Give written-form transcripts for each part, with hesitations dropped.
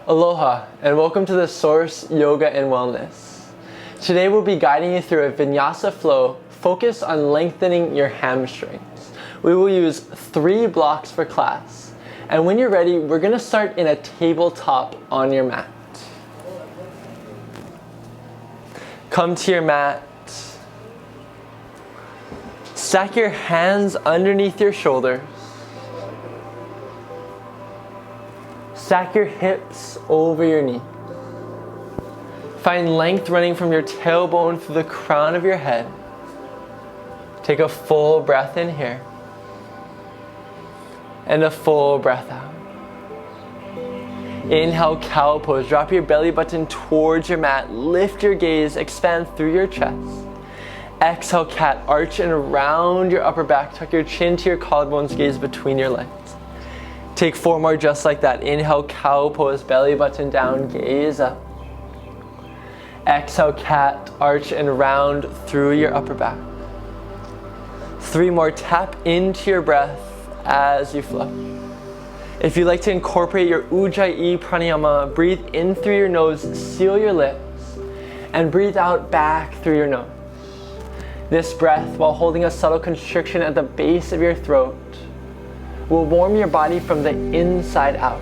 Aloha and welcome to the Source Yoga and Wellness. Today we'll be guiding you through a Vinyasa flow focused on lengthening your hamstrings. We will use 3 blocks for class, and when you're ready, we're going to start in a tabletop on your mat. Come to your mat. Stack your hands underneath your shoulders. Stack your hips over your knee. Find length running from your tailbone through the crown of your head. Take a full breath in here. And a full breath out. Inhale, cow pose. Drop your belly button towards your mat. Lift your gaze, expand through your chest. Exhale, cat, arch and around your upper back. Tuck your chin to your collarbones, gaze between your legs. Take 4 more just like that. Inhale, cow pose, belly button down, gaze up. Exhale, cat, arch and round through your upper back. 3 more, tap into your breath as you flow. If you'd like to incorporate your Ujjayi pranayama, breathe in through your nose, seal your lips, and breathe out back through your nose. This breath, while holding a subtle constriction at the base of your throat, will warm your body from the inside out.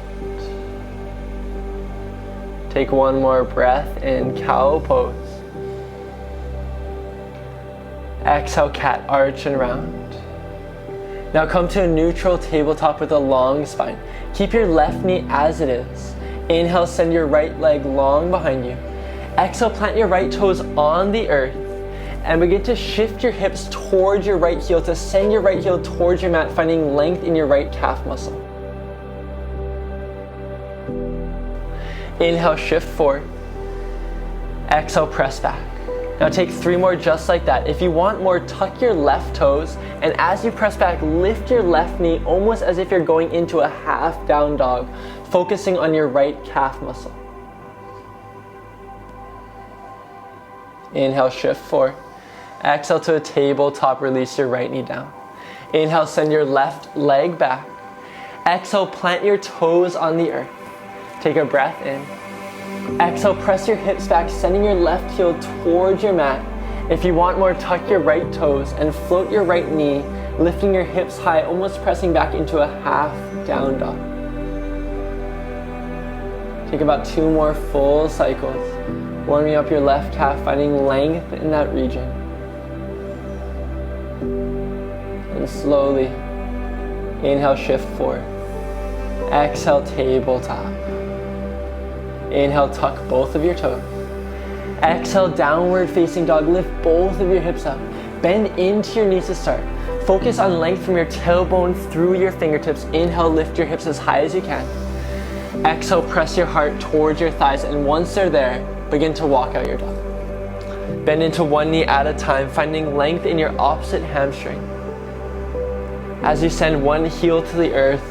Take 1 more breath in cow pose. Exhale, cat, arch and round. Now come to a neutral tabletop with a long spine. Keep your left knee as it is. Inhale, send your right leg long behind you. Exhale, plant your right toes on the earth and begin to shift your hips towards your right heel to send your right heel towards your mat, finding length in your right calf muscle. Inhale, shift forward. Exhale, press back. Now take 3 more just like that. If you want more, tuck your left toes, and as you press back, lift your left knee almost as if you're going into a half down dog, focusing on your right calf muscle. Inhale, shift forward. Exhale to a tabletop, release your right knee down. Inhale, send your left leg back. Exhale, plant your toes on the earth. Take a breath in. Exhale, press your hips back, sending your left heel towards your mat. If you want more, tuck your right toes and float your right knee, lifting your hips high, almost pressing back into a half down dog. Take about 2 more full cycles, warming up your left calf, finding length in that region. And slowly, inhale, shift forward. Exhale, tabletop. Inhale, tuck both of your toes. Exhale, downward facing dog. Lift both of your hips up. Bend into your knees to start. Focus on length from your tailbone through your fingertips. Inhale, lift your hips as high as you can. Exhale, press your heart towards your thighs, and once they're there, begin to walk out your dog. Bend into 1 knee at a time, finding length in your opposite hamstring. As you send 1 heel to the earth,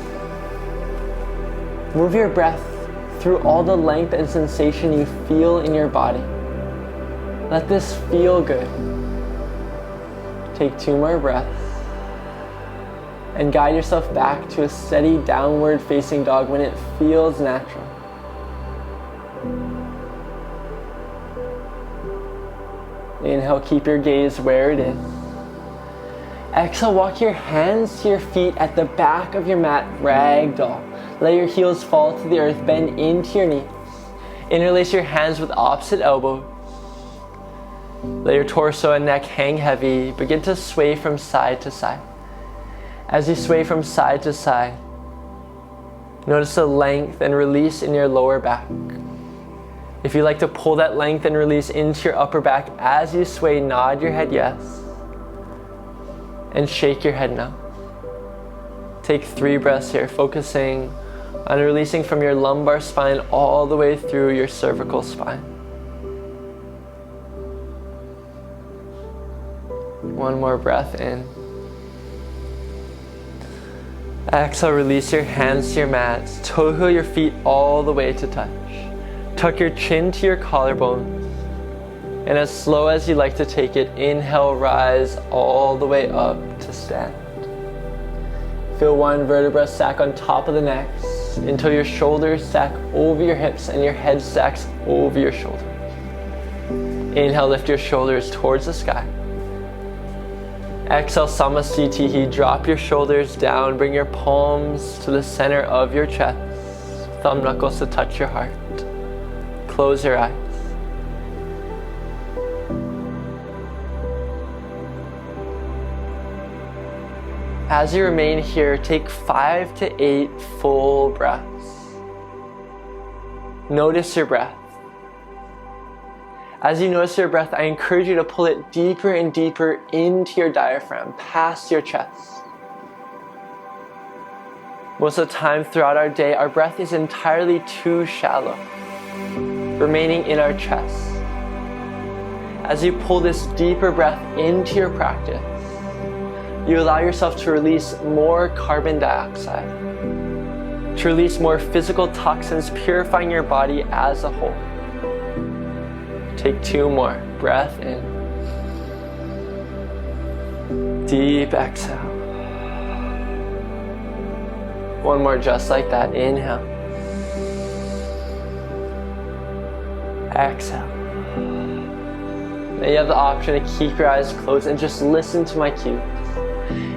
move your breath through all the length and sensation you feel in your body. Let this feel good. Take 2 more breaths and guide yourself back to a steady downward facing dog when it feels natural. Inhale, keep your gaze where it is. Exhale, walk your hands to your feet at the back of your mat, ragdoll. Let your heels fall to the earth, bend into your knees. Interlace your hands with opposite elbows. Let your torso and neck hang heavy. Begin to sway from side to side. As you sway from side to side, notice the length and release in your lower back. If you like to pull that length and release into your upper back as you sway, nod your head yes. And shake your head no. Take 3 breaths here, focusing on releasing from your lumbar spine all the way through your cervical spine. 1 more breath in. Exhale, release your hands to your mats. Toe heel your feet all the way to touch. Tuck your chin to your collarbones. And as slow as you like to take it, inhale, rise all the way up to stand. Feel 1 vertebra stack on top of the next. hips until your shoulders stack over your hips and your head stacks over your shoulders. Inhale, lift your shoulders towards the sky. Exhale, Samasthiti. Drop your shoulders down. Bring your palms to the center of your chest. Thumb knuckles to touch your heart. Close your eyes. As you remain here, take 5 to 8 full breaths. Notice your breath. As you notice your breath, I encourage you to pull it deeper and deeper into your diaphragm, past your chest. Most of the time throughout our day, our breath is entirely too shallow, remaining in our chest. As you pull this deeper breath into your practice, you allow yourself to release more carbon dioxide, to release more physical toxins, purifying your body as a whole. Take 2 more. Breath in. Deep exhale. 1 more just like that. Inhale. Exhale. Now you have the option to keep your eyes closed and just listen to my cues.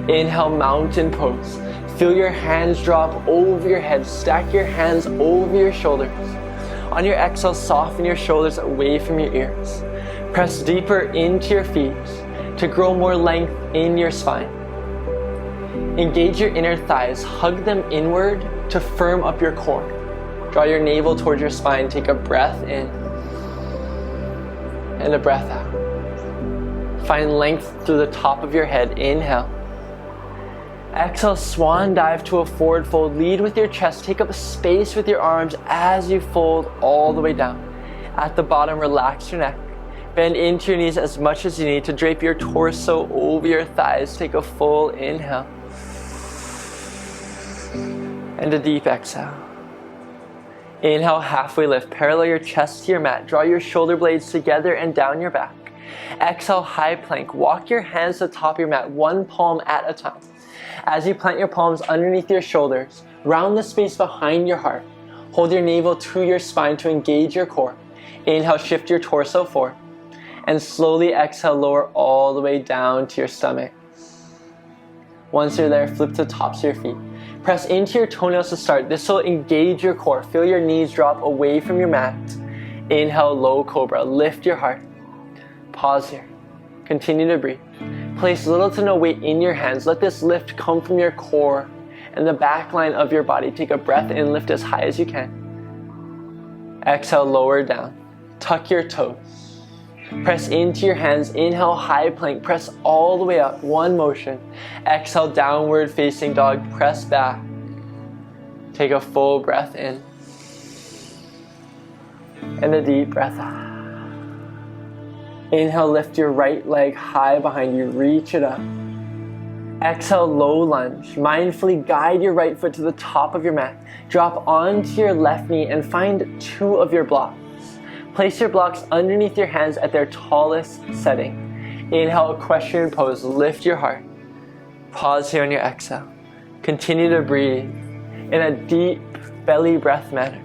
Inhale, mountain pose. Feel your hands drop over your head. Stack your hands over your shoulders. On your exhale, soften your shoulders away from your ears. Press deeper into your feet to grow more length in your spine. Engage your inner thighs. Hug them inward to firm up your core. Draw your navel towards your spine. Take a breath in and a breath out. Find length through the top of your head. Inhale. Exhale, swan dive to a forward fold. Lead with your chest. Take up space with your arms as you fold all the way down. At the bottom, relax your neck. Bend into your knees as much as you need to drape your torso over your thighs. Take a full inhale. And a deep exhale. Inhale, halfway lift. Parallel your chest to your mat. Draw your shoulder blades together and down your back. Exhale, high plank. Walk your hands to the top of your mat, 1 palm at a time. As you plant your palms underneath your shoulders, round the space behind your heart. Hold your navel to your spine to engage your core. Inhale, shift your torso forward. And slowly exhale, lower all the way down to your stomach. Once you're there, flip to the tops of your feet. Press into your toenails to start. This will engage your core. Feel your knees drop away from your mat. Inhale, low cobra. Lift your heart. Pause here. Continue to breathe. Place little to no weight in your hands. Let this lift come from your core and the back line of your body. Take a breath in, lift as high as you can. Exhale, lower down. Tuck your toes. Press into your hands. Inhale, high plank. Press all the way up. 1 motion. Exhale, downward facing dog. Press back. Take a full breath in. And a deep breath out. Inhale, lift your right leg high behind you. Reach it up. Exhale, low lunge. Mindfully guide your right foot to the top of your mat. Drop onto your left knee and find 2 of your blocks. Place your blocks underneath your hands at their tallest setting. Inhale, equestrian pose. Lift your heart. Pause here on your exhale. Continue to breathe in a deep belly breath manner.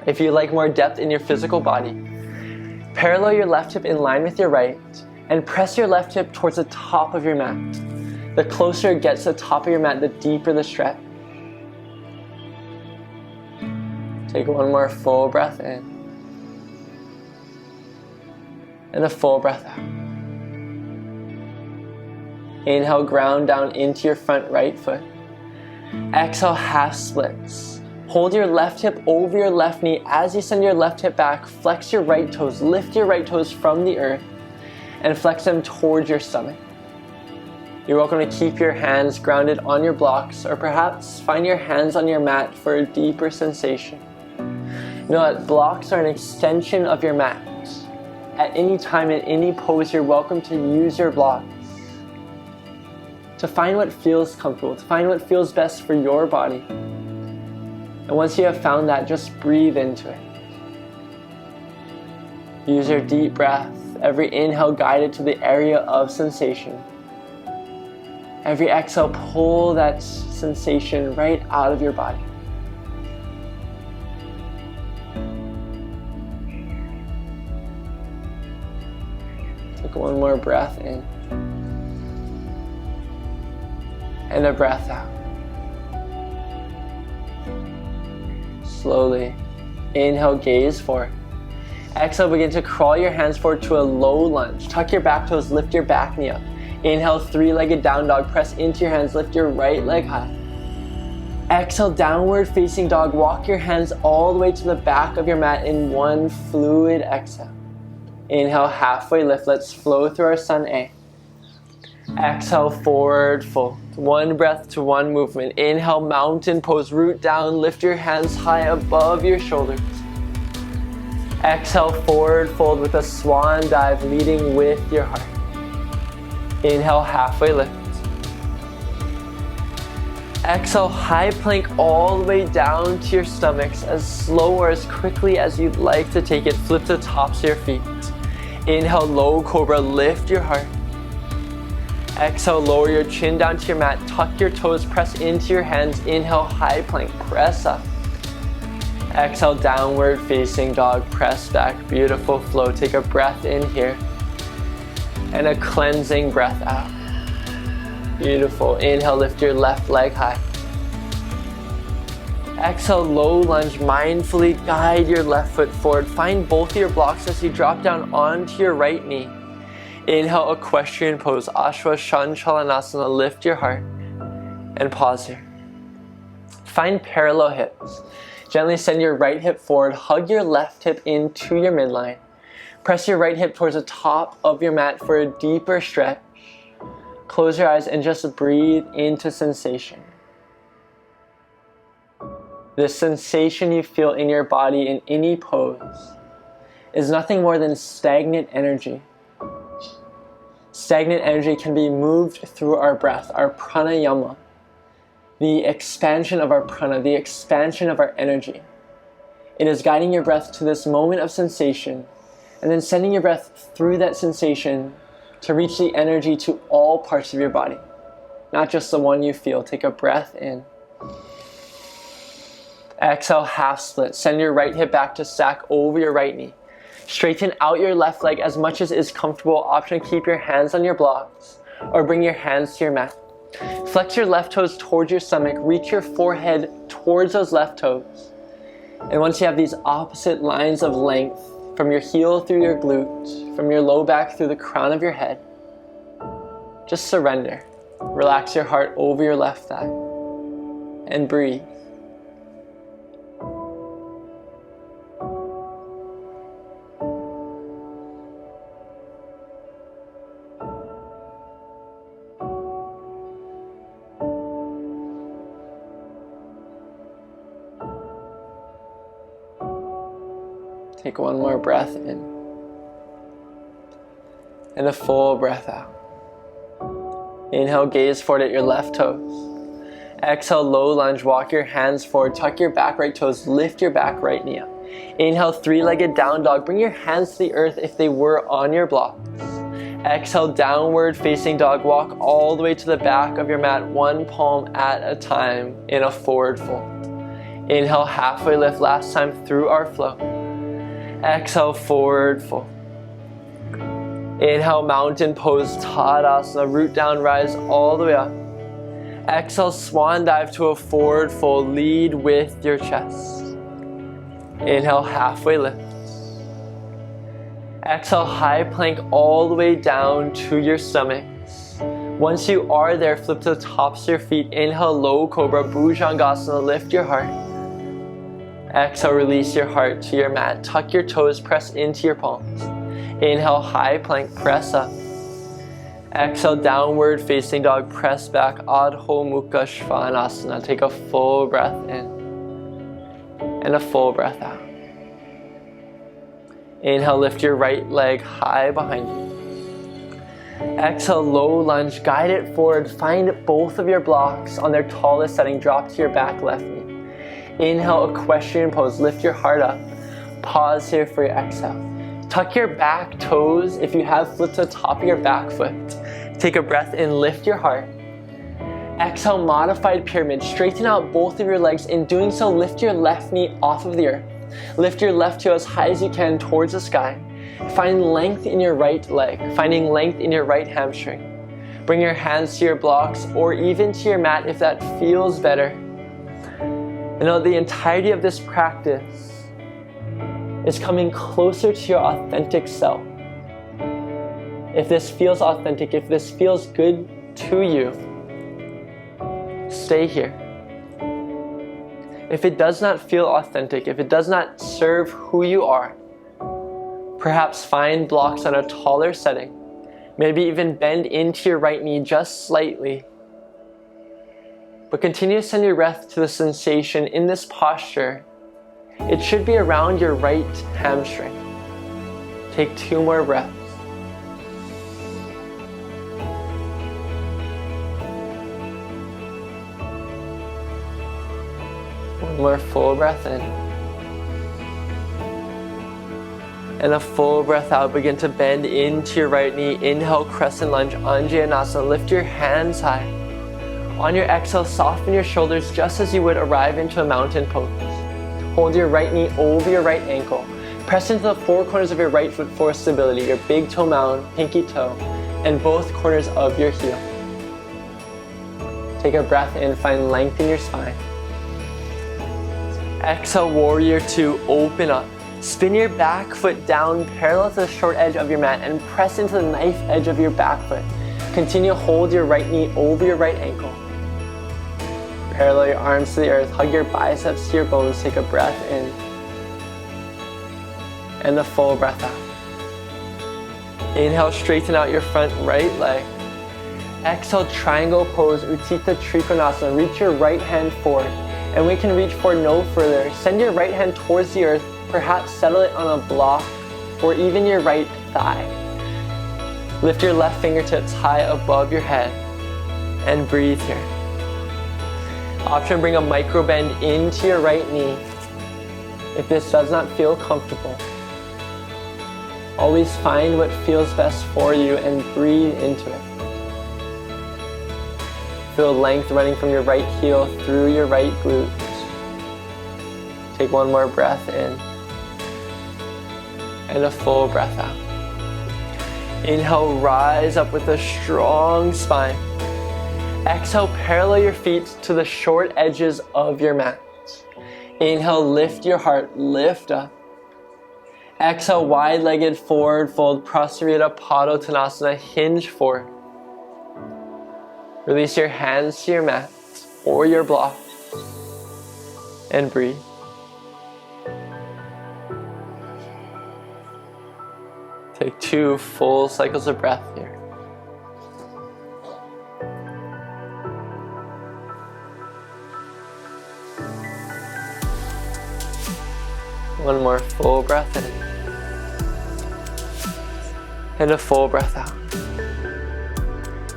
If you like more depth in your physical body, parallel your left hip in line with your right and press your left hip towards the top of your mat. The closer it gets to the top of your mat, the deeper the stretch. Take 1 more full breath in. And a full breath out. Inhale, ground down into your front right foot. Exhale, half splits. Hold your left hip over your left knee. As you send your left hip back, flex your right toes. Lift your right toes from the earth and flex them towards your stomach. You're welcome to keep your hands grounded on your blocks, or perhaps find your hands on your mat for a deeper sensation. Know that blocks are an extension of your mat. At any time, in any pose, you're welcome to use your blocks to find what feels comfortable, to find what feels best for your body. And once you have found that, just breathe into it. Use your deep breath. Every inhale guided to the area of sensation. Every exhale, pull that sensation right out of your body. Take one more breath in. And a breath out. Slowly. Inhale, gaze forward. Exhale, begin to crawl your hands forward to a low lunge. Tuck your back toes, lift your back knee up. Inhale, three-legged down dog. Press into your hands, lift your right leg high. Exhale, downward facing dog. Walk your hands all the way to the back of your mat in one fluid exhale. Inhale, halfway lift. Let's flow through our sun A. Exhale, forward fold. One breath to one movement. Inhale, mountain pose. Root down, lift your hands high above your shoulders. Exhale, forward fold with a swan dive, leading with your heart. Inhale, halfway lift. Exhale, high plank all the way down to your stomachs, as slow or as quickly as you'd like to take it. Flip the tops of your feet. Inhale, low cobra, lift your heart. Exhale, lower your chin down to your mat. Tuck your toes, press into your hands. Inhale, high plank, press up. Exhale, downward facing dog, press back. Beautiful flow. Take a breath in here. And a cleansing breath out. Beautiful. Inhale, lift your left leg high. Exhale, low lunge. Mindfully guide your left foot forward. Find both of your blocks as you drop down onto your right knee. Inhale, equestrian pose. Ashwashanchalanasana. Lift your heart. And pause here. Find parallel hips. Gently send your right hip forward. Hug your left hip into your midline. Press your right hip towards the top of your mat for a deeper stretch. Close your eyes and just breathe into sensation. The sensation you feel in your body in any pose is nothing more than stagnant energy. Stagnant energy can be moved through our breath, our pranayama. The expansion of our prana, the expansion of our energy. It is guiding your breath to this moment of sensation and then sending your breath through that sensation to reach the energy to all parts of your body, not just the one you feel. Take a breath in. Exhale, half split. Send your right hip back to stack over your right knee. Straighten out your left leg as much as is comfortable. Option, keep your hands on your blocks or bring your hands to your mat. Flex your left toes towards your stomach. Reach your forehead towards those left toes. And once you have these opposite lines of length, from your heel through your glute, from your low back through the crown of your head, just surrender. Relax your heart over your left thigh. And breathe. Take one more breath in. And a full breath out. Inhale, gaze forward at your left toes. Exhale, low lunge, walk your hands forward, tuck your back right toes, lift your back right knee up. Inhale, three-legged down dog. Bring your hands to the earth if they were on your blocks. Exhale, downward facing dog. Walk all the way to the back of your mat, one palm at a time in a forward fold. Inhale, halfway lift, last time through our flow. Exhale, forward fold. Inhale, mountain pose, Tadasana, root down, rise all the way up. Exhale, swan dive to a forward fold, lead with your chest. Inhale, halfway lift. Exhale, high plank all the way down to your stomachs. Once you are there, flip to the tops of your feet. Inhale, low cobra, Bhujangasana, lift your heart. Exhale, release your heart to your mat. Tuck your toes, press into your palms. Inhale, high plank, press up. Exhale, downward facing dog, press back, Adho Mukha Svanasana. Take a full breath in and a full breath out. Inhale, lift your right leg high behind you. Exhale, low lunge, guide it forward. Find both of your blocks on their tallest setting. Drop to your back left knee. Inhale, equestrian pose, lift your heart up. Pause here for your exhale. Tuck your back toes. If you have, flip to the top of your back foot. Take a breath in, lift your heart. Exhale, modified pyramid. Straighten out both of your legs. In doing so, lift your left knee off of the earth. Lift your left heel as high as you can towards the sky. Find length in your right leg, finding length in your right hamstring. Bring your hands to your blocks or even to your mat if that feels better. You know, the entirety of this practice is coming closer to your authentic self. If this feels authentic, if this feels good to you, stay here. If it does not feel authentic, if it does not serve who you are, perhaps find blocks on a taller setting. Maybe even bend into your right knee just slightly. But continue to send your breath to the sensation in this posture. It should be around your right hamstring. Take 2 more breaths. One more full breath in. And a full breath out. Begin to bend into your right knee. Inhale, crescent lunge, Anjaneyasana. Lift your hands high. On your exhale, soften your shoulders just as you would arrive into a mountain pose. Hold your right knee over your right ankle. Press into the 4 corners of your right foot for stability. Your big toe mound, pinky toe, and both corners of your heel. Take a breath in, find length in your spine. Exhale, warrior 2, open up. Spin your back foot down parallel to the short edge of your mat and press into the knife edge of your back foot. Continue to hold your right knee over your right ankle. Parallel your arms to the earth. Hug your biceps to your bones. Take a breath in. And a full breath out. Inhale, straighten out your front right leg. Exhale, triangle pose, Utthita Trikonasana. Reach your right hand forward. And we can reach forward no further. Send your right hand towards the earth. Perhaps settle it on a block or even your right thigh. Lift your left fingertips high above your head and breathe here. Option, bring a micro bend into your right knee if this does not feel comfortable. Always find what feels best for you and breathe into it. Feel length running from your right heel through your right glutes. Take 1 more breath in. And a full breath out. Inhale, rise up with a strong spine. Exhale, parallel your feet to the short edges of your mat. Inhale, lift your heart, lift up. Exhale, wide-legged forward fold, Prasarita Padottanasana, hinge forward. Release your hands to your mat or your block and breathe. Take 2 full cycles of breath here. One more full breath in. And a full breath out.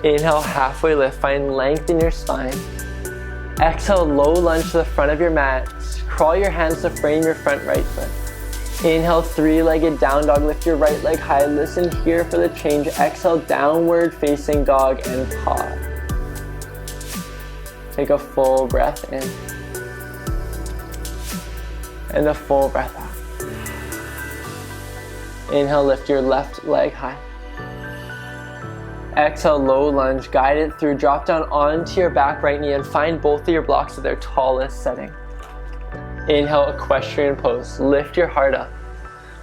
Inhale, halfway lift, find length in your spine. Exhale, low lunge to the front of your mat. Crawl your hands to frame your front right foot. Inhale, 3-legged down dog, lift your right leg high. Listen here for the change. Exhale, downward facing dog and pause. Take a full breath in. And a full breath out. Inhale, lift your left leg high. Exhale, low lunge, guide it through, drop down onto your back right knee and find both of your blocks at their tallest setting. Inhale, equestrian pose, lift your heart up.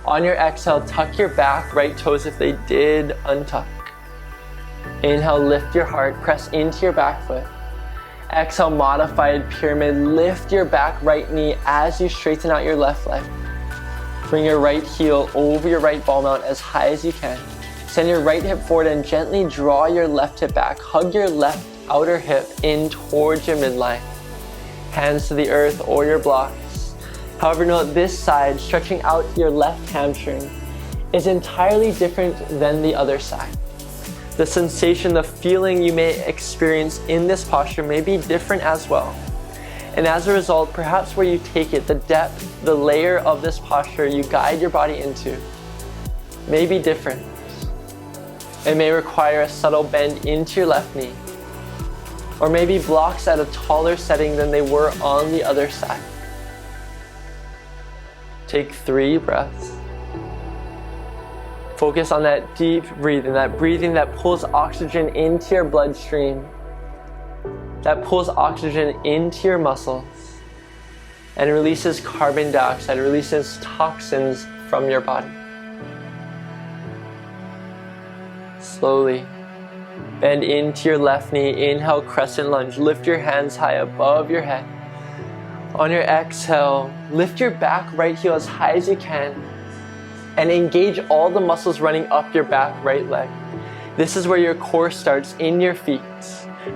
On your exhale, tuck your back right toes if they did untuck. Inhale, lift your heart, press into your back foot. Exhale, modified pyramid, lift your back right knee as you straighten out your left leg. Bring your right heel over your right ball mount as high as you can. Send your right hip forward and gently draw your left hip back. Hug your left outer hip in towards your midline. Hands to the earth or your blocks. However, note this side, stretching out your left hamstring, is entirely different than the other side. The sensation, the feeling you may experience in this posture may be different as well. And as a result, perhaps where you take it, the depth, the layer of this posture you guide your body into may be different. It may require a subtle bend into your left knee, or maybe blocks at a taller setting than they were on the other side. Take 3 breaths. Focus on that deep breathing that pulls oxygen into your bloodstream, that pulls oxygen into your muscles, and releases carbon dioxide, releases toxins from your body. Slowly bend into your left knee. Inhale, crescent lunge. Lift your hands high above your head. On your exhale, lift your back right heel as high as you can and engage all the muscles running up your back right leg. This is where your core starts, in your feet.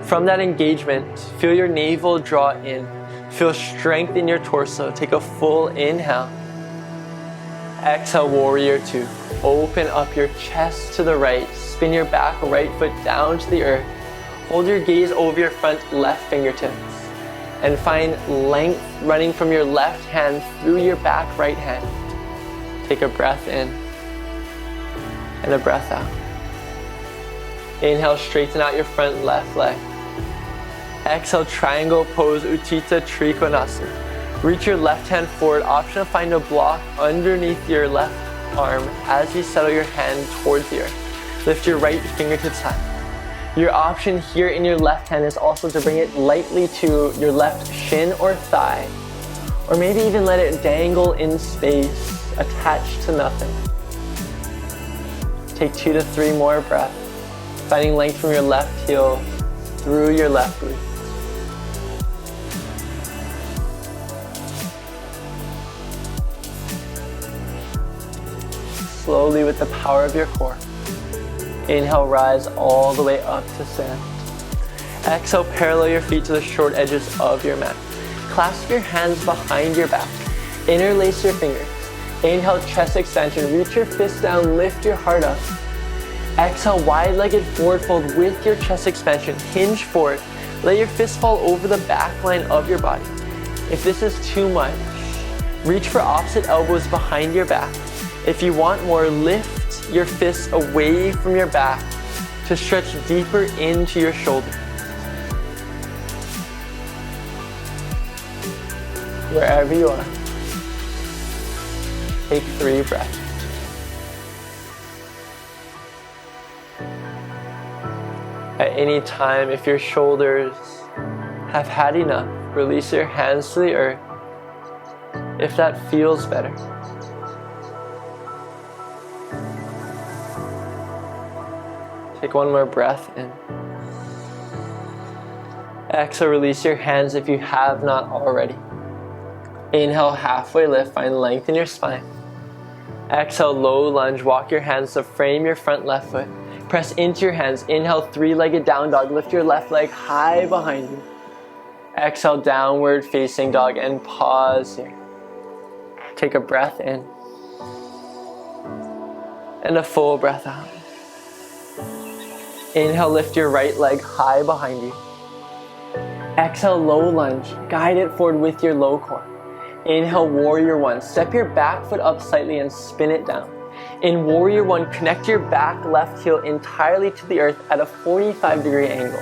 From that engagement, feel your navel draw in. Feel strength in your torso. Take a full inhale. Exhale, warrior two. Open up your chest to the right. Spin your back right foot down to the earth. Hold your gaze over your front left fingertips. And find length running from your left hand through your back right hand. Take a breath in and a breath out. Inhale, straighten out your front left leg. Exhale, triangle pose, Utthita Trikonasana. Reach your left hand forward. Option to find a block underneath your left arm as you settle your hand towards the earth. Lift your right fingertips high. Your option here in your left hand is also to bring it lightly to your left shin or thigh, or maybe even let it dangle in space, attached to nothing. Take 2 to 3 more breaths, finding length from your left heel through your left glute. Slowly, with the power of your core, inhale, rise all the way up to stand. Exhale, parallel your feet to the short edges of your mat. Clasp your hands behind your back. Interlace your fingers. Inhale, chest extension. Reach your fist down, lift your heart up. Exhale, wide-legged forward fold with your chest expansion. Hinge forward. Let your fist fall over the back line of your body. If this is too much, reach for opposite elbows behind your back. If you want more, lift your fists away from your back to stretch deeper into your shoulders. Wherever you are, take 3 breaths. At any time, if your shoulders have had enough, release your hands to the earth if that feels better. Take 1 more breath in. Exhale, release your hands if you have not already. Inhale, halfway lift, find length in your spine. Exhale, low lunge, walk your hands to frame your front left foot. Press into your hands. Inhale, 3-legged down dog. Lift your left leg high behind you. Exhale, downward facing dog, and pause here. Take a breath in and a full breath out. Inhale, lift your right leg high behind you. Exhale, low lunge. Guide it forward with your low core. Inhale, warrior one. Step your back foot up slightly and spin it down. In warrior one, connect your back left heel entirely to the earth at a 45-degree angle,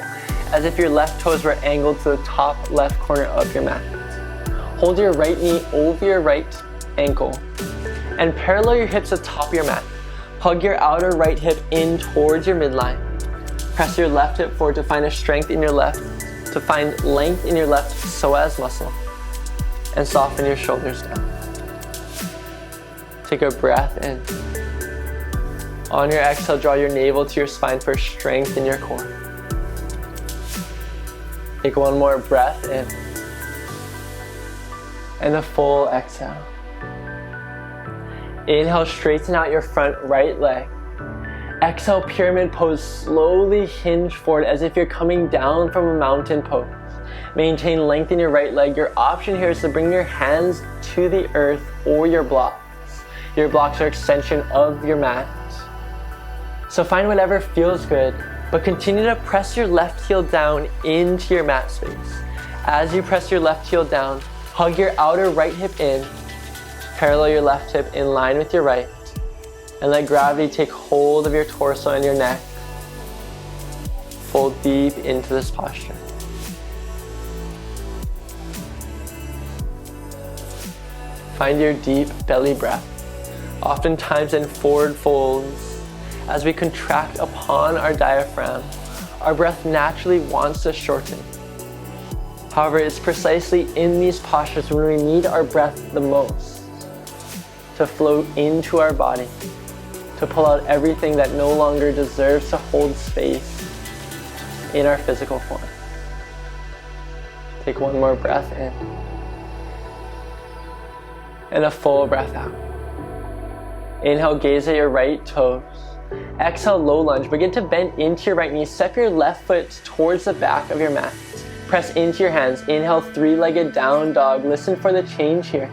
as if your left toes were angled to the top left corner of your mat. Hold your right knee over your right ankle and parallel your hips atop your mat. Hug your outer right hip in towards your midline. Press your left hip forward to find a strength in your left, to find length in your left psoas muscle, and soften your shoulders down. Take a breath in. On your exhale, draw your navel to your spine for strength in your core. Take 1 more breath in. And a full exhale. Inhale, straighten out your front right leg. Exhale, pyramid pose, slowly hinge forward as if you're coming down from a mountain pose. Maintain length in your right leg. Your option here is to bring your hands to the earth or your blocks. Your blocks are extension of your mat. So find whatever feels good, but continue to press your left heel down into your mat space. As you press your left heel down, hug your outer right hip in, parallel your left hip in line with your right, and let gravity take hold of your torso and your neck. Fold deep into this posture. Find your deep belly breath. Oftentimes in forward folds, As we contract upon our diaphragm, our breath naturally wants to shorten. However, it's precisely in these postures when we need our breath the most to flow into our body, to pull out everything that no longer deserves to hold space in our physical form. Take one more breath in and a full breath out. Inhale, gaze at your right toes. Exhale, low lunge. Begin to bend into your right knee. Step your left foot towards the back of your mat. Press into your hands. Inhale, three-legged down dog. Listen for the change here.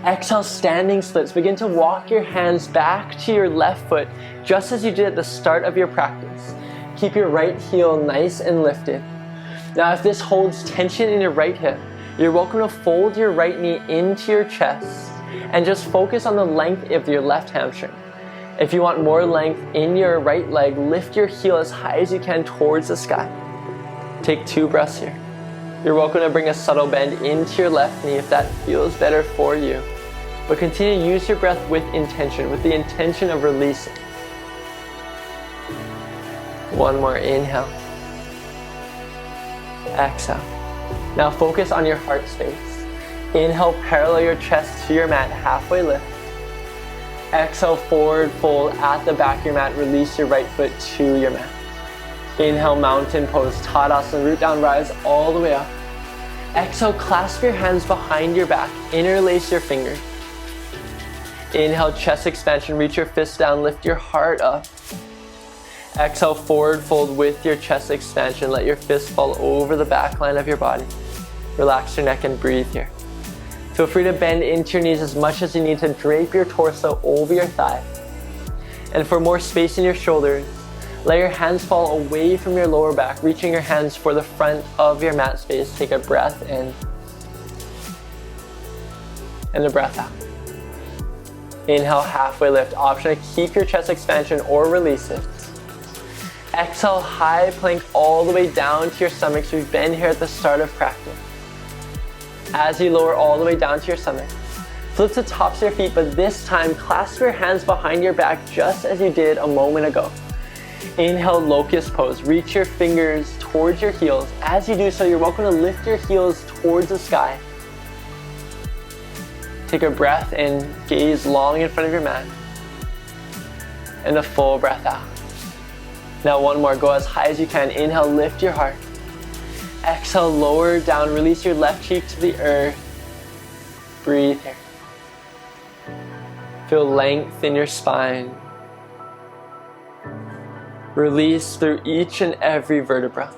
Exhale, standing splits. Begin to walk your hands back to your left foot, just as you did at the start of your practice. Keep your right heel nice and lifted. Now, if this holds tension in your right hip, you're welcome to fold your right knee into your chest and just focus on the length of your left hamstring. If you want more length in your right leg, lift your heel as high as you can towards the sky. Take 2 breaths here. You're welcome to bring a subtle bend into your left knee if that feels better for you. But continue to use your breath with intention, with the intention of releasing. One more inhale. Exhale. Now focus on your heart space. Inhale, parallel your chest to your mat, halfway lift. Exhale, forward fold at the back of your mat. Release your right foot to your mat. Inhale, mountain pose, Tadasana, root down, rise all the way up. Exhale, clasp your hands behind your back, interlace your fingers. Inhale, chest expansion, reach your fists down, lift your heart up. Exhale, forward fold with your chest expansion. Let your fists fall over the back line of your body. Relax your neck and breathe here. Feel free to bend into your knees as much as you need to drape your torso over your thigh. And for more space in your shoulders, let your hands fall away from your lower back, reaching your hands for the front of your mat space. Take a breath in and a breath out. Inhale, halfway lift. Option to keep your chest expansion or release it. Exhale, high plank all the way down to your stomach. So we've been here at the start of practice. As you lower all the way down to your stomach, flip the tops of your feet, but this time clasp your hands behind your back just as you did a moment ago. Inhale, locust pose. Reach your fingers towards your heels. As you do so, you're welcome to lift your heels towards the sky. Take a breath and gaze long in front of your mat. And a full breath out. Now one more, go as high as you can. Inhale, lift your heart. Exhale, lower down, release your left cheek to the earth. Breathe here. Feel length in your spine. Release through each and every vertebra.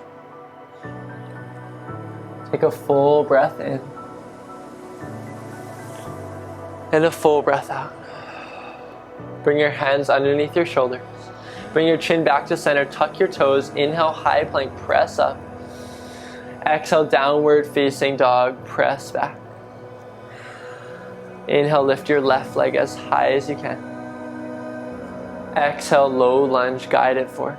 Take a full breath in. And a full breath out. Bring your hands underneath your shoulders. Bring your chin back to center. Tuck your toes. Inhale, high plank. Press up. Exhale, downward facing dog. Press back. Inhale, lift your left leg as high as you can. Exhale, low lunge, guided forward.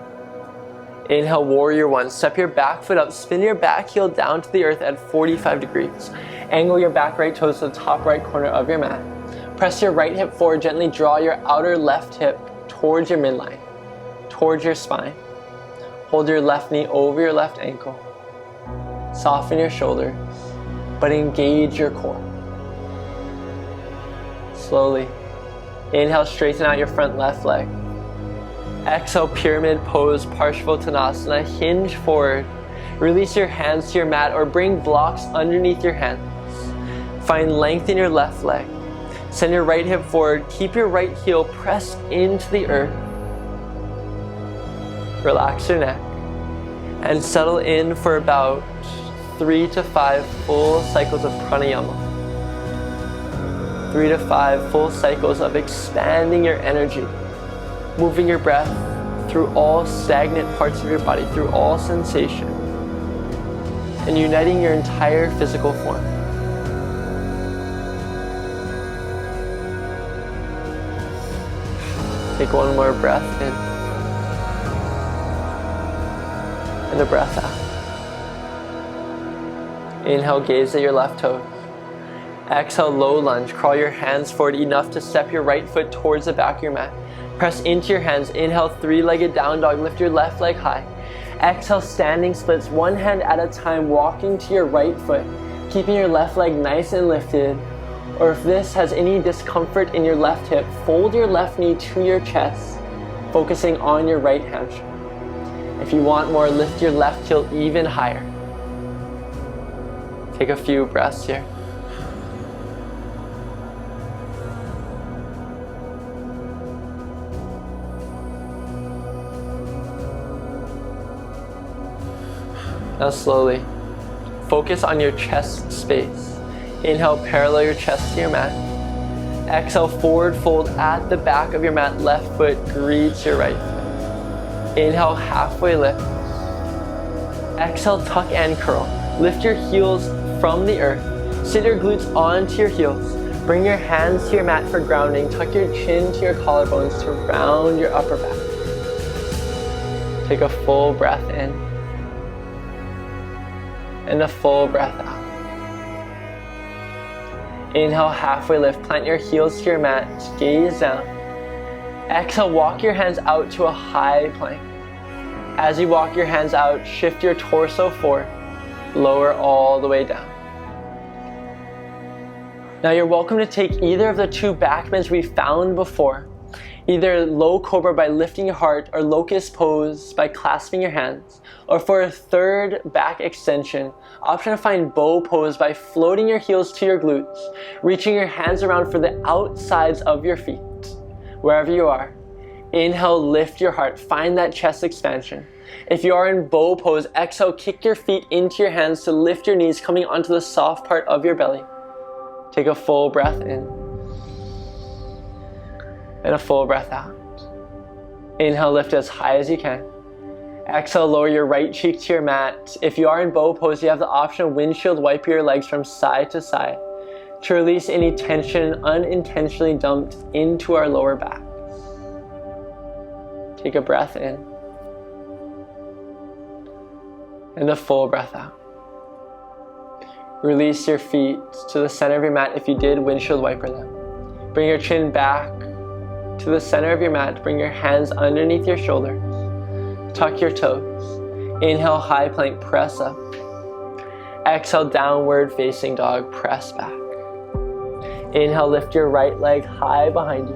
Inhale, warrior one. Step your back foot up. Spin your back heel down to the earth at 45 degrees. Angle your back right toes to the top right corner of your mat. Press your right hip forward. Gently draw your outer left hip towards your midline, towards your spine. Hold your left knee over your left ankle. Soften your shoulders, but engage your core. Slowly. Inhale, straighten out your front left leg. Exhale, pyramid pose, Parsvottanasana, hinge forward. Release your hands to your mat or bring blocks underneath your hands. Find length in your left leg. Send your right hip forward. Keep your right heel pressed into the earth. Relax your neck and settle in for about 3 to 5 full cycles of pranayama. 3 to 5 full cycles of expanding your energy, moving your breath through all stagnant parts of your body, through all sensation, and uniting your entire physical form. Take one more breath in and a breath out. Inhale, gaze at your left toe. Exhale, low lunge. Crawl your hands forward enough to step your right foot towards the back of your mat. Press into your hands. Inhale, three-legged down dog. Lift your left leg high. Exhale, standing splits, one hand at a time, walking to your right foot, keeping your left leg nice and lifted. Or if this has any discomfort in your left hip, fold your left knee to your chest, focusing on your right hamstring. If you want more, lift your left heel even higher. Take a few breaths here. Now slowly, focus on your chest space. Inhale, parallel your chest to your mat. Exhale, forward fold at the back of your mat. Left foot greets your right foot. Inhale, halfway lift. Exhale, tuck and curl. Lift your heels from the earth. Sit your glutes onto your heels. Bring your hands to your mat for grounding. Tuck your chin to your collarbones to round your upper back. Take a full breath in. And a full breath out. Inhale, halfway lift. Plant your heels to your mat. Gaze down. Exhale, walk your hands out to a high plank. As you walk your hands out, shift your torso forward. Lower all the way down. Now you're welcome to take either of the two back bends we found before. Either low cobra by lifting your heart, or locust pose by clasping your hands. Or for a third back extension, option to find bow pose by floating your heels to your glutes, reaching your hands around for the outsides of your feet. Wherever you are, inhale, lift your heart, find that chest expansion. If you are in bow pose, exhale, kick your feet into your hands to lift your knees, coming onto the soft part of your belly. Take a full breath in. And a full breath out. Inhale, lift as high as you can. Exhale, lower your right cheek to your mat. If you are in bow pose, you have the option of windshield wipe your legs from side to side to release any tension unintentionally dumped into our lower back. Take a breath in. And a full breath out. Release your feet to the center of your mat if you did windshield wiper them. Bring your chin back to the center of your mat. Bring your hands underneath your shoulders. Tuck your toes. Inhale, high plank, press up. Exhale, downward facing dog, press back. Inhale, lift your right leg high behind you.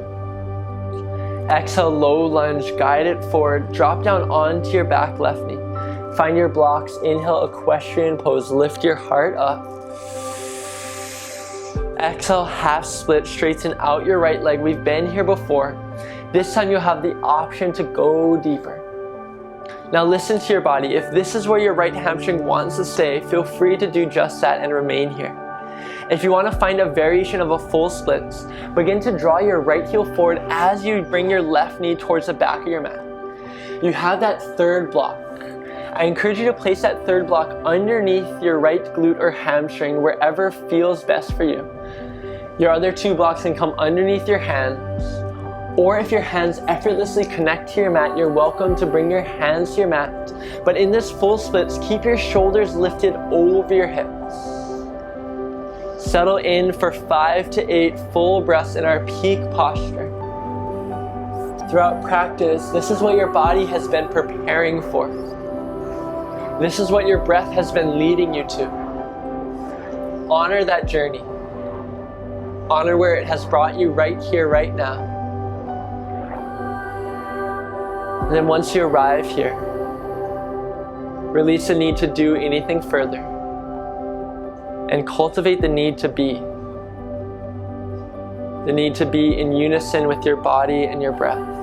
Exhale, low lunge, guide it forward. Drop down onto your back left knee. Find your blocks. Inhale, equestrian pose. Lift your heart up. Exhale, half split, straighten out your right leg. We've been here before. This time you'll have the option to go deeper. Now listen to your body. If this is where your right hamstring wants to stay, feel free to do just that and remain here. If you want to find a variation of a full splits, begin to draw your right heel forward as you bring your left knee towards the back of your mat. You have that third block. I encourage you to place that third block underneath your right glute or hamstring, wherever feels best for you. Your other two blocks can come underneath your hands, or if your hands effortlessly connect to your mat, you're welcome to bring your hands to your mat. But in this full splits, keep your shoulders lifted over your hips. Settle in for 5 to 8 full breaths in our peak posture. Throughout practice, this is what your body has been preparing for. This is what your breath has been leading you to. Honor that journey. Honor where it has brought you right here, right now. And then once you arrive here, release the need to do anything further and cultivate the need to be. The need to be in unison with your body and your breath.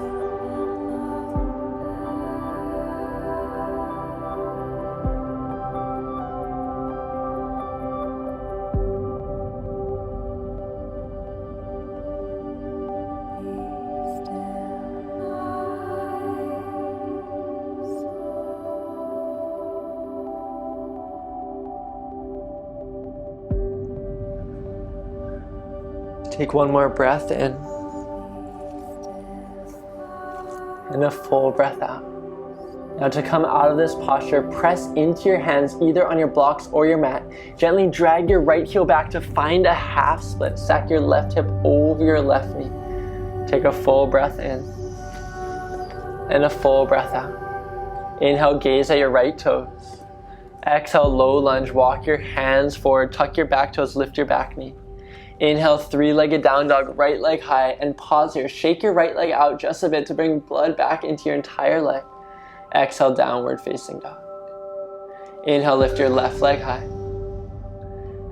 Take one more breath in and a full breath out. Now to come out of this posture, press into your hands either on your blocks or your mat. Gently drag your right heel back to find a half split. Stack your left hip over your left knee. Take a full breath in And a full breath out. Inhale, gaze at your right toes. Exhale, low lunge, walk your hands forward, tuck your back toes, lift your back knee. Inhale, three-legged down dog, right leg high, and pause here. Shake your right leg out just a bit to bring blood back into your entire leg. Exhale, downward facing dog. Inhale, lift your left leg high.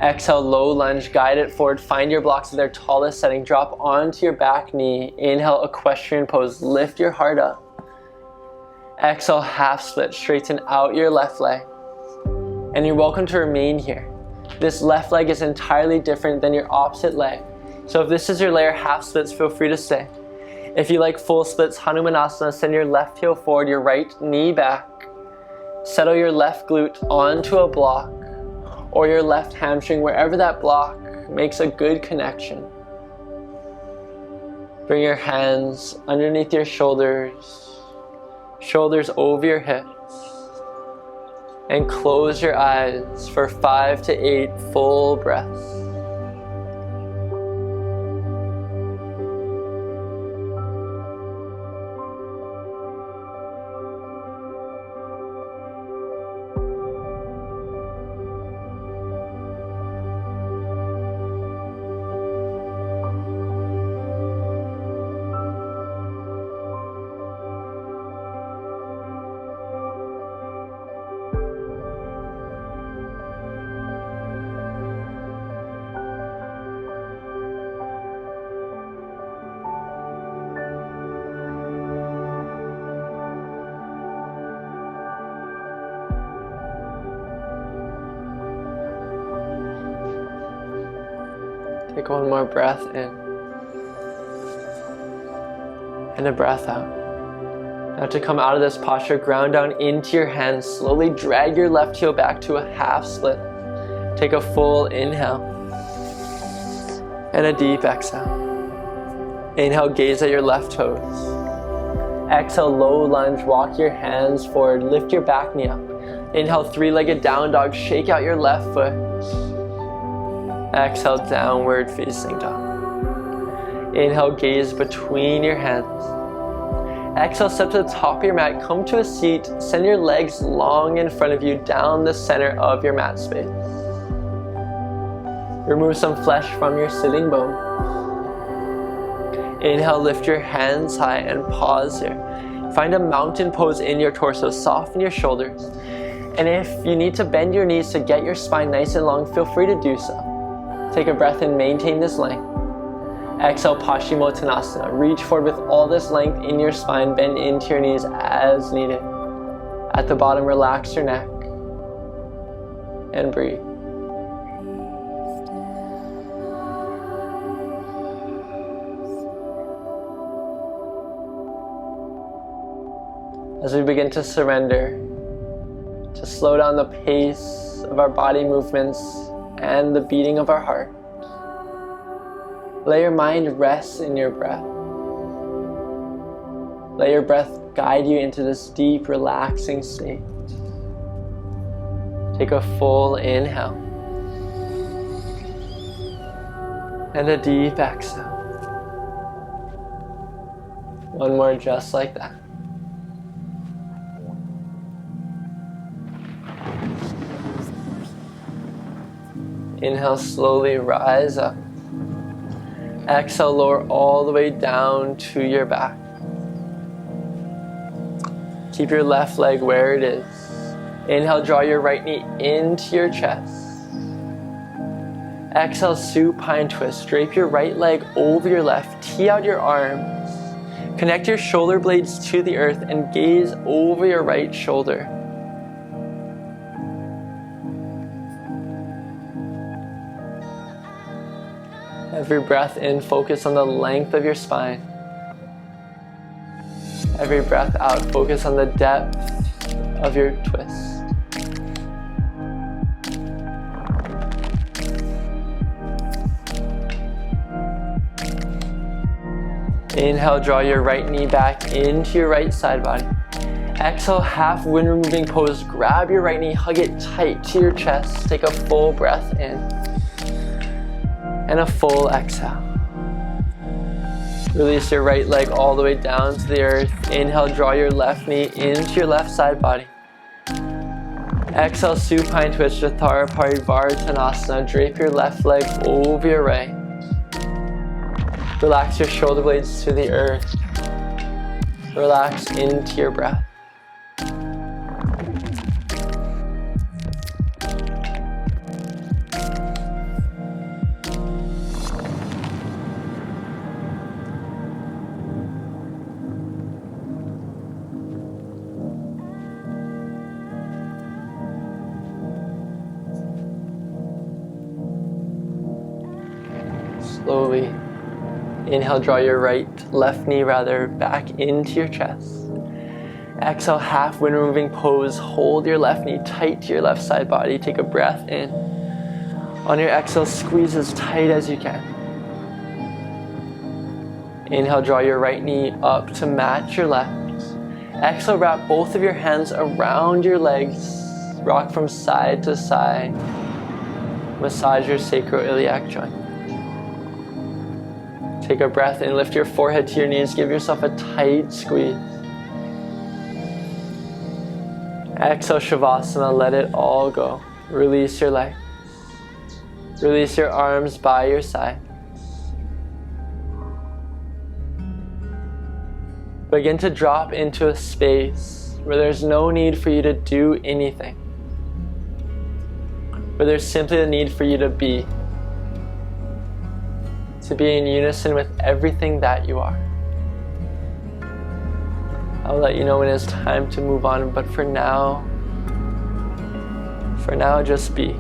Exhale, low lunge, guide it forward, find your blocks at their tallest setting, drop onto your back knee. Inhale, equestrian pose, lift your heart up. Exhale, half split, straighten out your left leg. And you're welcome to remain here. This left leg is entirely different than your opposite leg. So if this is your layer half splits, feel free to stay. If you like full splits, Hanumanasana, send your left heel forward, your right knee back. Settle your left glute onto a block or your left hamstring, wherever that block makes a good connection. Bring your hands underneath your shoulders, shoulders over your hips. And close your eyes for 5 to 8 full breaths. Take one more breath in and a breath out. Now to come out of this posture, ground down into your hands. Slowly drag your left heel back to a half split. Take a full inhale and a deep exhale. Inhale, gaze at your left toes. Exhale, low lunge, walk your hands forward, lift your back knee up. Inhale, three-legged down dog, shake out your left foot. Exhale, downward facing dog. Inhale, gaze between your hands. Exhale, step to the top of your mat, come to a seat, send your legs long in front of you down the center of your mat space. Remove some flesh from your sitting bone. Inhale, lift your hands high and pause here. Find a mountain pose in your torso, soften your shoulders. And if you need to bend your knees to get your spine nice and long, feel free to do so. Take a breath and maintain this length. Exhale, Paschimottanasana. Reach forward with all this length in your spine. Bend into your knees as needed. At the bottom, relax your neck. And breathe. As we begin to surrender, to slow down the pace of our body movements and the beating of our heart. Let your mind rest in your breath. Let your breath guide you into this deep, relaxing state. Take a full inhale and a deep exhale. One more just like that. Inhale, slowly rise up. Exhale, lower all the way down to your back. Keep your left leg where it is. Inhale, draw your right knee into your chest. Exhale, supine twist. Drape your right leg over your left. Tee out your arms. Connect your shoulder blades to the earth and gaze over your right shoulder. Every breath in, focus on the length of your spine. Every breath out, focus on the depth of your twist. Inhale, draw your right knee back into your right side body. Exhale, half wind removing pose. Grab your right knee, hug it tight to your chest. Take a full breath in. And a full exhale. Release your right leg all the way down to the earth. Inhale, draw your left knee into your left side body. Exhale, supine twist, Chathara Parivartanasana. Drape your left leg over your right. Relax your shoulder blades to the earth. Relax into your breath. Slowly inhale, draw your left knee back into your chest. Exhale, half wind removing pose. Hold your left knee tight to your left side body. Take a breath in. On your exhale, squeeze as tight as you can. Inhale, draw your right knee up to match your left. Exhale, wrap both of your hands around your legs. Rock from side to side. Massage your sacroiliac joint. Take a breath in, lift your forehead to your knees, give yourself a tight squeeze. Exhale, Shavasana, let it all go. Release your legs. Release your arms by your side. Begin to drop into a space where there's no need for you to do anything. Where there's simply a need for you to be. To be in unison with everything that you are. I'll let you know when it's time to move on, but for now, just be.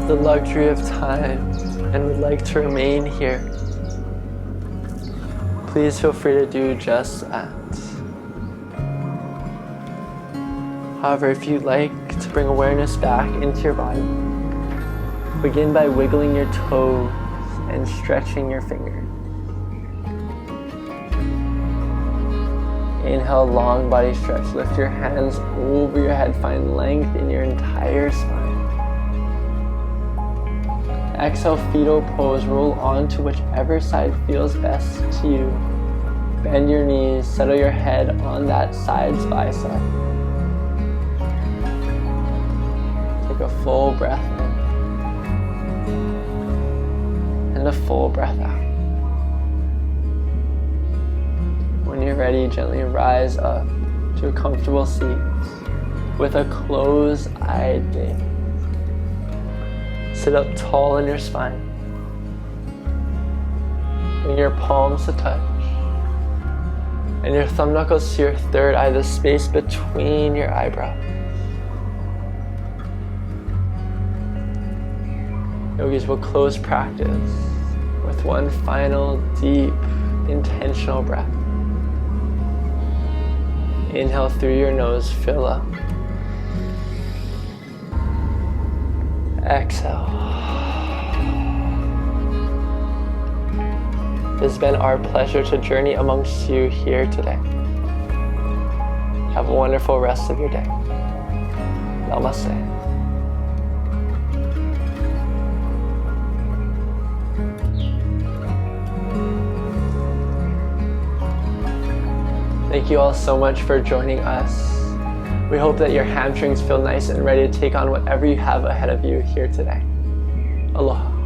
The luxury of time and would like to remain here, please feel free to do just that. However, if you'd like to bring awareness back into your body, begin by wiggling your toes and stretching your fingers. Inhale, long body stretch. Lift your hands over your head. Find length in your entire spine. Exhale, fetal pose. Roll onto whichever side feels best to you. Bend your knees. Settle your head on that side's bicep. Take a full breath in. And a full breath out. When you're ready, gently rise up to a comfortable seat with a closed-eyed gaze. Sit up tall in your spine. Bring your palms to touch. And your thumb knuckles to your third eye, the space between your eyebrows. Yogis will close practice with one final deep, intentional breath. Inhale through your nose, fill up. Exhale. It has been our pleasure to journey amongst you here today. Have a wonderful rest of your day. Namaste. Thank you all so much for joining us. We hope that your hamstrings feel nice and ready to take on whatever you have ahead of you here today. Aloha.